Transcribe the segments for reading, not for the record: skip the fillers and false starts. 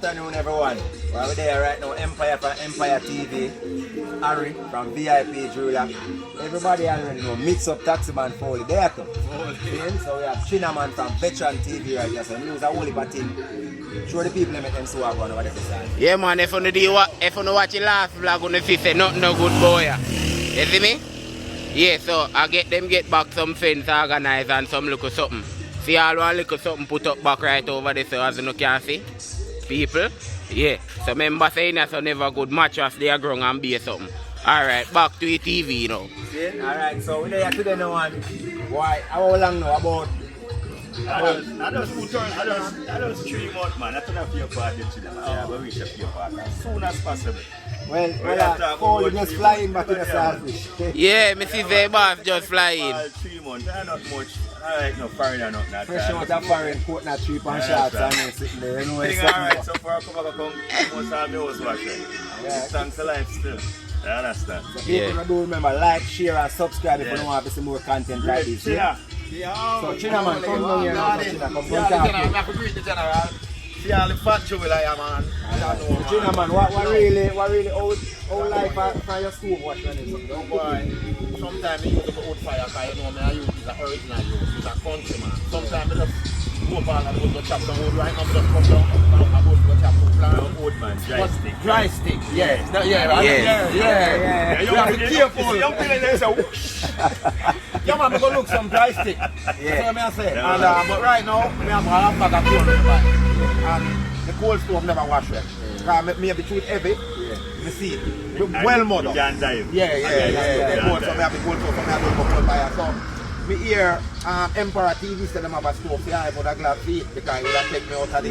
afternoon, everyone. We're there right now, Empire from Empire TV, Harry from VIP Jeweler. Everybody already know, Mix Up Taximan Foley, there too. So we have Chinaman from Veteran TV right here, so news a whole heap of thing. Show the people make them so I go over the side. Yeah man, if you watch the last vlog, you see say nothing no good boy. You see me? Yeah, so I get back some fence organized and some little something. See all one little something put up back right over there so as you can see. People, yeah. So remember saying that so never good mattress they are growing and be something. Alright, back to the TV you know. See? Alright, so we're there today now and why how long now about I just 3 months, man. That's enough for your party. I will reach up your party as soon as possible. Well, you just flying back in the selfish. Yeah, Mrs. Zebas just flying. 3 months, not much. I like no foreign or nothing. Fresh out of foreign, coconut tree and shots and then sitting there. You know, alright, so far I come back home, most of the house watching. Thanks to life still. I understand. So people do remember, like, share and subscribe if you don't want to see more content like this. Yeah? So Chinaman, come down here now. I have to greet the general. See all the fat trouble I am on. Chinaman, what really old life for your school watch when it's No boy, sometimes I use the old fire because you know me I use the original use, it's a country man. Sometimes I just go back and go to chop some wood right now, I just come down and I go to chop some plant. Old man, dry stick. Dry stick, yeah. You have to be careful. Young people they say whoosh. Yeah man, I'm going to look some dry stick. That's what I say. And, but right now, I have a bag of corn and the cold stove never wash it. Because me have the truth heavy, you see, well mud. You can dive. Yeah. So I have the cold stove, so I don't go cold fire. So, me hear Empire TV said them have a stove, yeah, I would have glad feet because it would have taken me out of the,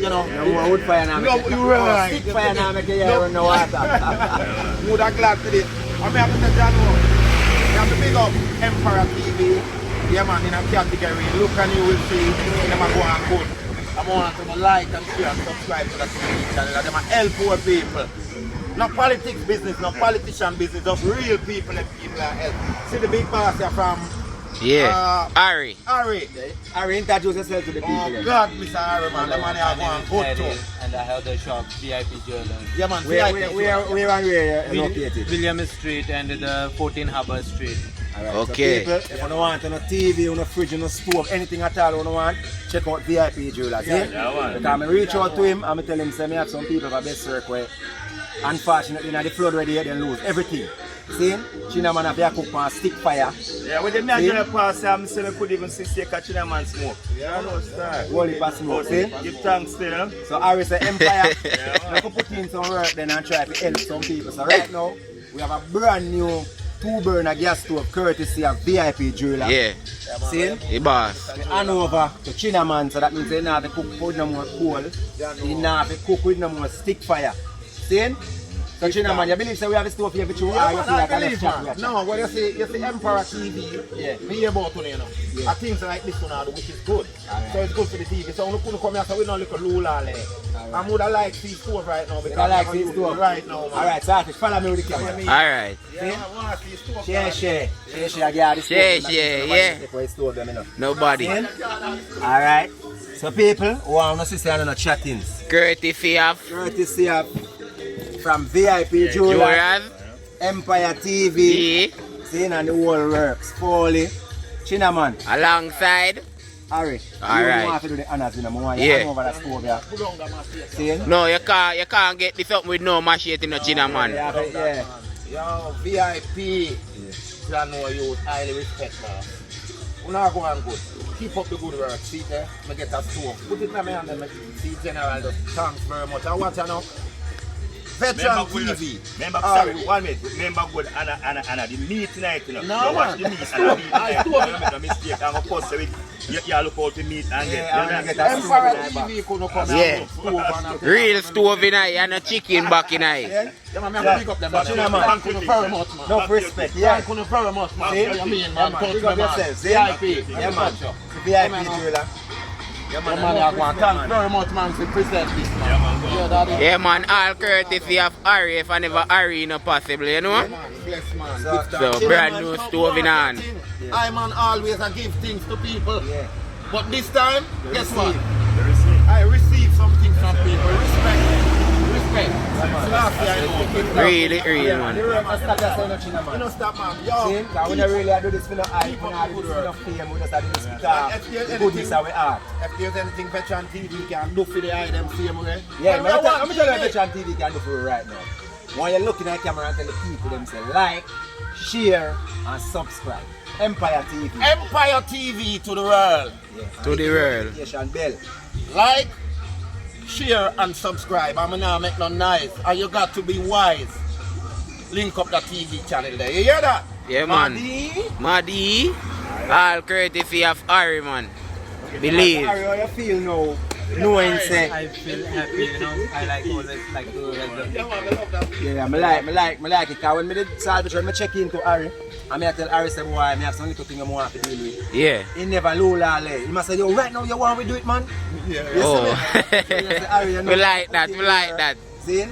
you know. You wood fire now. You right. Stick fire now make you hear in the water. Would have glad for this. I have to say, John, you have to pick up Empire TV. Yeah man, in a category, look and you will see them are going good. I want them to like and share and subscribe to the TV channel. Them are help poor people. Not politics business, not politician business, just real people and people are help. See the big boss here from Harry. Harry, introduce yourself to the people. Oh God, Mr. Harry man, the man here going good too. And I held the shop VIP Jewelers. Yeah man, Where located? William Street and the 14 Harbour Street. Alright, Okay. so people, if you don't want no TV, no fridge, no stove, anything at all you don't want, check out VIP Jewelers. Because I reach out to him and I tell him say I have some people for best work where unfortunately in the flood ready they lose everything. See? Chinaman have their cook on stick fire. Yeah, when the natural pass, I'm saying I could even see Chinaman smoke. Yeah, no start. Holy pass smoke, see? Give thanks to them. So Harry say Empire, we can put in some work then and try to help some people. So right now, we have a brand new 2-burner gas stove courtesy of VIP Jeweler. Yeah. See? The boss. We hand over to Chinaman, so that means they don't have to cook with no more coal. They don't have to cook with no more stick fire. See? So Chinaman, you believe so we have a stove here for you? I believe man. No, what you see Empire TV, me hear about it, you know. Yeah. Things like this one, which is good. So it's good for the TV. So we couldn't come here so we don't look a lula there. I would have liked this stove right now because I like this stove right now. Alright, so follow me with the camera. Alright. Yeah, I want to see stove. Share. Nobody. Alright. So people, who want to see another chattings. Courtesy of From VIP Jewelers, Jewelers. Empire TV, seeing and the whole works. Foley, Chinaman, Alongside. Harry. Alright. You don't have to do the honors in the morning. Yeah. You over the stove here. See? No, you can't get this up with no machete no Chinaman. Yeah. Yo, VIP, you know you highly respect man. We not going good. Keep up the good work. See there, I get a stove. Put it in my hand and see General. Thanks very much. I want to know. Veteran TV. Remember, sorry, 1 minute. Remember good, Anna, the meat tonight, you know. No, watch the meat, and the meat tonight. Don't make no mistake. I'm going to post it. You look out the meat and get Empire TV couldn't come Yeah. Real stove in eye and a chicken back in eye. Yeah, man, I have to pick up them. Thank you very much, man. No respect. Yeah. Thank you very much, man. See? I mean, man, touch Big me, up man. yourself. See? VIP. Yeah, man. VIP Jeweler. Yeah, man, I want to thank very much, man, to present this, man. Yeah, daddy. Yeah, man, all courtesy of Harry, if I never Harry, no possible, you know? Yes, man. So, brand new stove in hand. I, man, always give things to people. Yeah. But this time, guess what? I receive something from people. Respect. Coffee I know. Really, really, man. The work must stop just saying no China, man. You know, stop, man. See, Yo. because we don't really do this for no hype, we don't do this for no fame, we just do this because the goodness of our art. If there's anything Veteran TV can do for the eye, them same way. Yeah, Well, I'm telling you what Veteran TV can do for you right now. When you're looking at the camera and tell the people them say like, share and subscribe. Empire TV. Empire TV to the world. Yeah. To the world. Notification bell. Like, share and subscribe. I'm not make no noise. And you got to be wise. Link up the TV channel there. You hear that? Yeah, man. Maddy. All courtesy of Harry, man. Believe. How you feel now? Knowing say. I feel happy, you know. I like always like to Yeah, I like it. Because when I did salvation, I check into Harry. And I tell Harry, say, boy, I have some little thing I want to deal with. Yeah. He never low lale. He must say, yo, right now you want to do it, man? Yeah. Oh. Harry, you know, We like that, we like that. See?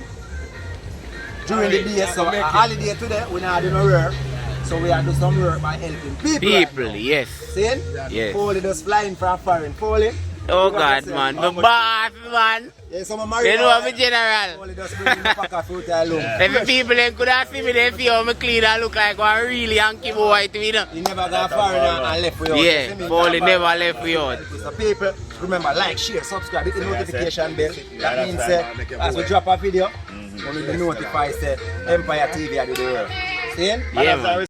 During the day, so a holiday today, we not do no work. So we are do some work by helping people. People, yes. See? Yes. Foley just flying from foreign. Foley. Oh God, man. The boss, man. Yeah, so I'm married. You know I'm a general. Foley just bring the pack of fruit alone. If the people then could have seen me, they feel me clean and look like one really hanky boy to me, you know. He never got foreign and left with us. Yeah, Foley never left with us. So people, remember, like, share, subscribe, hit the notification bell. Yeah, That means that's right. as we drop a video, we will be notified say Empire TV are the world. See? Yeah, man.